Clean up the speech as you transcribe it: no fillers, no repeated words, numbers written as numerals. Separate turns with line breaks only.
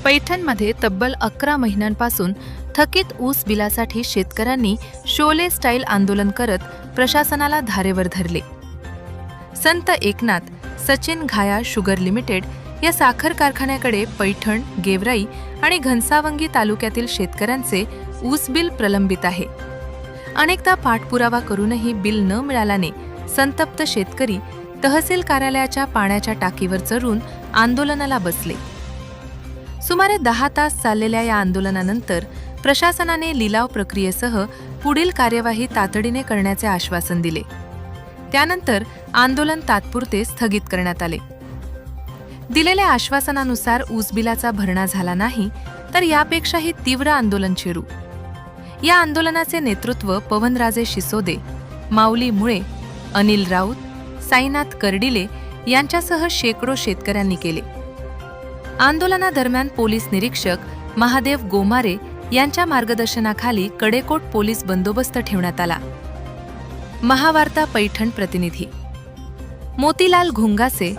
पैठणमध्ये तब्बल 11 महिन्यांपासून थकीत ऊस बिलासाठी शेतकऱ्यांनी शोले स्टाईल आंदोलन करत प्रशासनाला धारेवर धरले. संत एकनाथ सचिन घाया शुगर लिमिटेड या साखर कारखान्याकडे पैठण, गेवराई आणि घनसावंगी तालुक्यातील शेतकऱ्यांचे ऊस बिल प्रलंबित आहे. अनेकदा पाठपुरावा करूनही बिल न मिळाल्याने संतप्त शेतकरी तहसील कार्यालयाच्या पाण्याच्या टाकीवर चढून आंदोलनाला बसले. सुमारे 10 तास चाललेल्या या आंदोलनानंतर प्रशासनाने लिलाव प्रक्रियेसह पुढील कार्यवाही तातडीने करण्याचे आश्वासन दिले. त्यानंतर आंदोलन तात्पुरते स्थगित करण्यात आले. दिलेल्या आश्वासनानुसार ऊस बिलाचा भरणा झाला नाही तर यापेक्षाही तीव्र आंदोलन छेडू. या आंदोलनाचे नेतृत्व पवनराजे शिसोदे, माऊली मुळे, अनिल राऊत, साईनाथ कर्डिले यांच्यासह शेकडो शेतकऱ्यांनी केले. आंदोलनादरम्यान पोलीस निरीक्षक महादेव गोमारे यांच्या मार्गदर्शनाखाली कडेकोट पोलीस बंदोबस्त ठेवण्यात आला. महावार्ता पैठण प्रतिनिधी मोतीलाल घुंगासे,